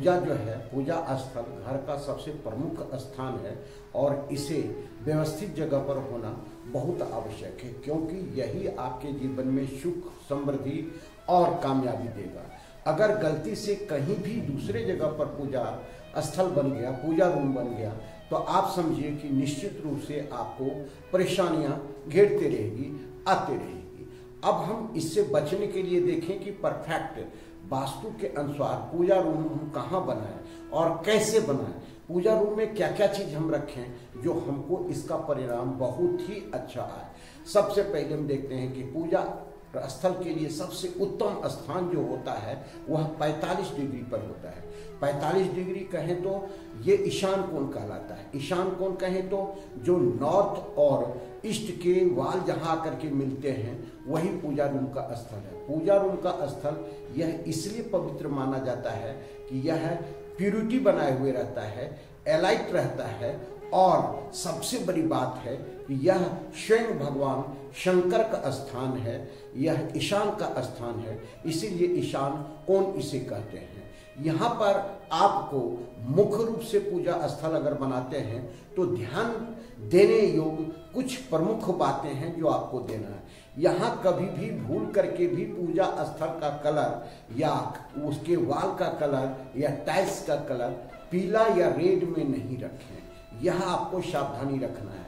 पूजा जो है, पूजा स्थल घर का सबसे प्रमुख स्थान है और इसे व्यवस्थित जगह पर होना बहुत आवश्यक है, क्योंकि यही आपके जीवन में सुख, समृद्धि और कामयाबी देगा। अगर गलती से कहीं भी दूसरे जगह पर पूजा स्थल बन गया, पूजा रूम बन गया, तो आप समझिए कि निश्चित रूप से आपको परेशानियां घेरते रहेगी, आते रहेगी। अब हम इससे बचने के लिए देखें कि परफेक्ट वास्तु के अनुसार पूजा रूम हम कहाँ बनाएं और कैसे बनाएं, पूजा रूम में क्या क्या चीज हम रखें जो हमको इसका परिणाम बहुत ही अच्छा आए। सबसे पहले हम देखते हैं कि पूजा स्थल के लिए सबसे उत्तम स्थान जो होता है वह 45 डिग्री पर होता है। 45 डिग्री कहें तो ये ईशान कोण कहलाता है। ईशान कोण कहें तो जो नॉर्थ और ईस्ट के वाल जहाँ आकर के मिलते हैं वही पूजा रूम का स्थल है। पूजा रूम का स्थल यह इसलिए पवित्र माना जाता है कि यह प्यूरिटी बनाए हुए रहता है, एलाइट रहता है, और सबसे बड़ी बात है कि यह स्वयं भगवान शंकर का स्थान है, यह ईशान का स्थान है, इसीलिए ईशान कोण इसे कहते हैं। यहाँ पर आपको मुख्य रूप से पूजा स्थल अगर बनाते हैं तो ध्यान देने योग्य कुछ प्रमुख बातें हैं जो आपको देना है। यहाँ कभी भी भूल करके भी पूजा स्थल का कलर या उसके वाल का कलर या टाइल्स का कलर पीला या रेड में नहीं रखें, यह आपको सावधानी रखना है।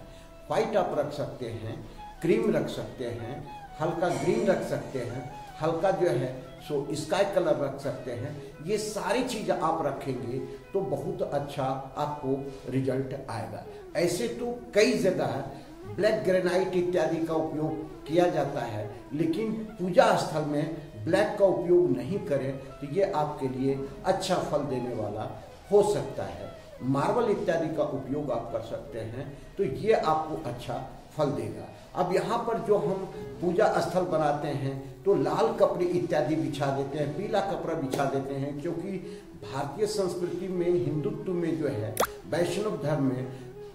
व्हाइट आप रख सकते हैं, क्रीम रख सकते हैं, हल्का ग्रीन रख सकते हैं, हल्का जो है सो स्काई कलर रख सकते हैं। ये सारी चीज़ आप रखेंगे तो बहुत अच्छा आपको रिजल्ट आएगा। ऐसे तो कई जगह ब्लैक ग्रेनाइट इत्यादि का उपयोग किया जाता है, लेकिन पूजा स्थल में ब्लैक का उपयोग नहीं करें तो ये आपके लिए अच्छा फल देने वाला हो सकता है। मार्बल इत्यादि का उपयोग आप कर सकते हैं तो ये आपको अच्छा फल देगा। अब यहाँ पर जो हम पूजा स्थल बनाते हैं तो लाल कपड़े इत्यादि बिछा देते हैं, पीला कपड़ा बिछा देते हैं, क्योंकि भारतीय संस्कृति में, हिंदुत्व में जो है, वैष्णव धर्म में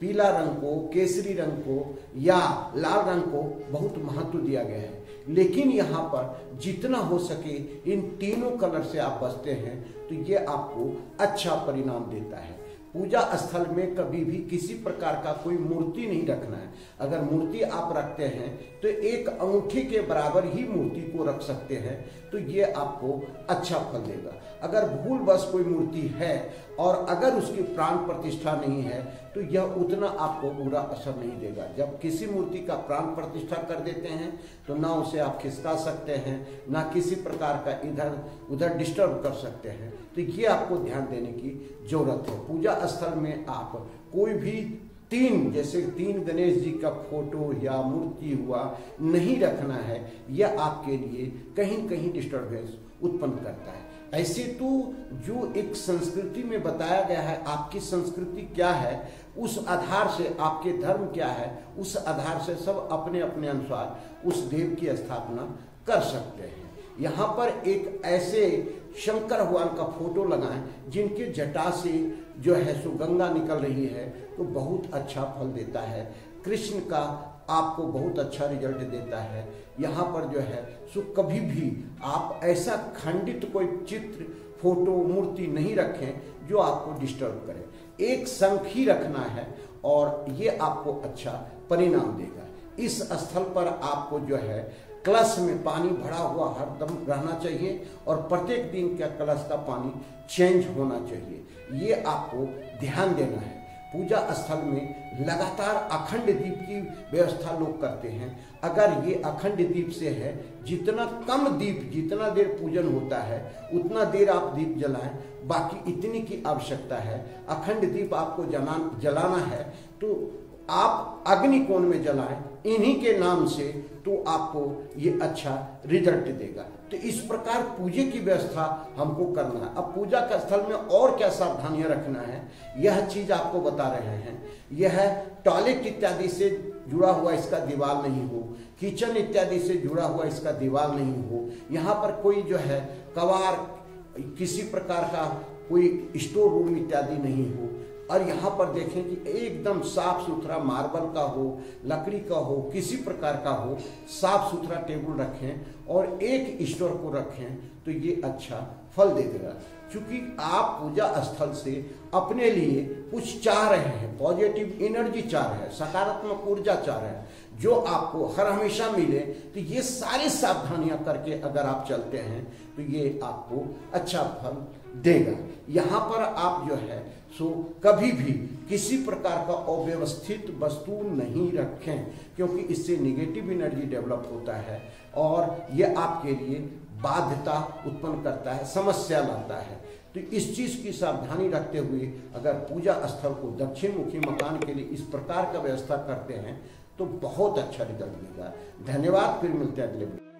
पीला रंग को, केसरी रंग को या लाल रंग को बहुत महत्व दिया गया है। लेकिन यहाँ पर जितना हो सके इन तीनों कलर से आप बचते हैं तो ये आपको अच्छा परिणाम देता है। पूजा स्थल में कभी भी किसी प्रकार का कोई मूर्ति नहीं रखना है। अगर मूर्ति आप रखते हैं तो एक अंगूठी के बराबर ही मूर्ति को रख सकते हैं, तो ये आपको अच्छा फल देगा। अगर भूलवश कोई मूर्ति है और अगर उसकी प्राण प्रतिष्ठा नहीं है तो यह उतना आपको बुरा असर नहीं देगा। जब किसी मूर्ति का प्राण प्रतिष्ठा कर देते हैं तो ना उसे आप खिसका सकते हैं, ना किसी प्रकार का इधर उधर डिस्टर्ब कर सकते हैं, तो ये आपको ध्यान देने की जरूरत है। पूजा स्थल में आप कोई भी जैसे तीन गणेश जी का फोटो या मूर्ति हुआ नहीं रखना है, यह आपके लिए कहीं कहीं डिस्टर्बेंस उत्पन्न करता है। ऐसे तो जो एक संस्कृति में बताया गया है, आपकी संस्कृति क्या है, उस आधार से आपके धर्म क्या है, उस आधार से सब अपने अपने अनुसार उस देव की स्थापना कर सकते हैं। यहाँ पर एक ऐसे शंकर भगवान का फोटो लगाएं जिनके जटा से जो है सो गंगा निकल रही है, तो बहुत अच्छा फल देता है। कृष्ण का आपको बहुत अच्छा रिजल्ट देता है। यहाँ पर जो है सो कभी भी आप ऐसा खंडित कोई चित्र, फोटो, मूर्ति नहीं रखें जो आपको डिस्टर्ब करे। एक संख ही रखना है और ये आपको अच्छा परिणाम देगा। इस स्थल पर आपको जो है कलश में पानी भरा हुआ हरदम रहना चाहिए और प्रत्येक दिन का कलश का पानी चेंज होना चाहिए। ये आपको ध्यान देना है। पूजा स्थल में लगातार अखंड दीप की व्यवस्था लोग करते हैं। अगर ये अखंड दीप से है, जितना कम दीप, जितना देर पूजन होता है उतना देर आप दीप जलाएं, बाकी इतनी की आवश्यकता है। अखंड दीप आपको जलाना है तो आप अग्नि कोण में जलाएं इन्हीं के नाम से, तो आपको ये अच्छा रिजल्ट देगा। तो इस प्रकार पूजे की व्यवस्था हमको करना है। अब पूजा का स्थल में और क्या सावधानियां रखना है, यह चीज आपको बता रहे हैं। यह टॉयलेट इत्यादि से जुड़ा हुआ इसका दीवार नहीं हो, किचन इत्यादि से जुड़ा हुआ इसका दीवार नहीं हो, यहाँ पर कोई जो है कबाड़, किसी प्रकार का कोई स्टोर रूम इत्यादि नहीं हो। और यहाँ पर देखें कि एकदम साफ सुथरा मार्बल का हो, लकड़ी का हो, किसी प्रकार का हो, साफ सुथरा टेबल रखें और एक स्टोर को रखें तो ये अच्छा फल देगा। क्योंकि आप पूजा स्थल से अपने लिए कुछ चाह रहे हैं, पॉजिटिव एनर्जी चाह रहे हैं, सकारात्मक ऊर्जा चाह रहे हैं, जो आपको हर हमेशा मिले। तो ये सारी सावधानियां करके अगर आप चलते हैं तो ये आपको अच्छा फल देगा। यहाँ पर आप जो है सो कभी भी किसी प्रकार का अव्यवस्थित वस्तु नहीं रखें, क्योंकि इससे निगेटिव एनर्जी डेवलप होता है और ये आपके लिए बाध्यता उत्पन्न करता है, समस्या लाता है। तो इस चीज की सावधानी रखते हुए अगर पूजा स्थल को दक्षिण मुखी मकान के लिए इस प्रकार का व्यवस्था करते हैं तो बहुत अच्छा रिजल्ट मिलेगा। धन्यवाद, फिर मिलते हैं अगले वीडियो।